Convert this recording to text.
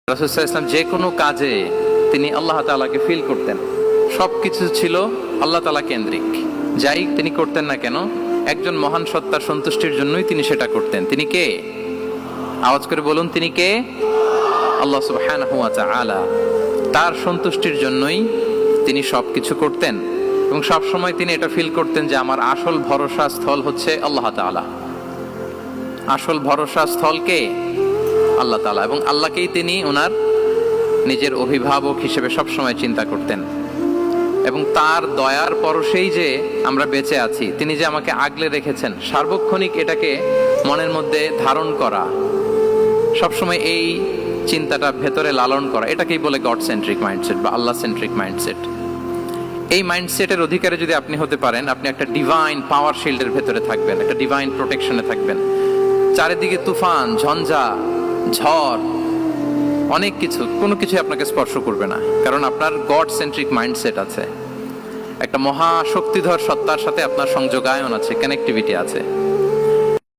রাসূল সাল্লাল্লাহু আলাইহি ওয়াসাল্লাম যে কোনো কাজে তিনি আল্লাহ তাআলাকে ফিল করতেন। সব কিছু ছিল আল্লাহ তাআলা কেন্দ্রিক। যাই তিনি করতেন না কেন, একজন মহান সত্তার সন্তুষ্টির জন্যই তিনি সেটা করতেন। তিনি কে? আওয়াজ করে বলুন, তিনি কে? আল্লাহ সুবহানাহু ওয়া তাআলা। তার সন্তুষ্টির জন্যই তিনি সব কিছু করতেন এবং সব সময় তিনি এটা ফিল করতেন যে আমার আসল ভরসা স্থল হচ্ছে আল্লাহ তাআলা। আসল ভরসা স্থল কে? আল্লাহ তাআলা। এবং আল্লাহকেই তিনি ওনার নিজের অভিভাবক হিসেবে সবসময় চিন্তা করতেন। এবং তার দয়ার পরশেই যে আমরা বেঁচে আছি, তিনি যে আমাকে আগলে রেখেছেন, সার্বক্ষণিক এটাকে মনের মধ্যে ধারণ করা, সবসময় এই চিন্তাটা ভেতরে লালন করা, এটাকেই বলে গড সেন্ট্রিক মাইন্ডসেট বা আল্লাহ সেন্ট্রিক মাইন্ডসেট। এই মাইন্ডসেটের অধিকারী যদি আপনি হতে পারেন, আপনি একটা ডিভাইন পাওয়ার শিল্ডের ভেতরে থাকবেন, একটা ডিভাইন প্রোটেকশনে থাকবেন। চারিদিকে তুফান, ঝঞ্ঝা, ঝড়, অনেক কিছু, কোনো কিছু আপনাকে স্পর্শ করবে না, কারণ আপনার গড সেন্ট্রিক মাইন্ডসেট আছে। একটা মহা শক্তিধর সত্তার সাথে আপনার সংযোগায়ন আছে, কানেক্টিভিটি আছে।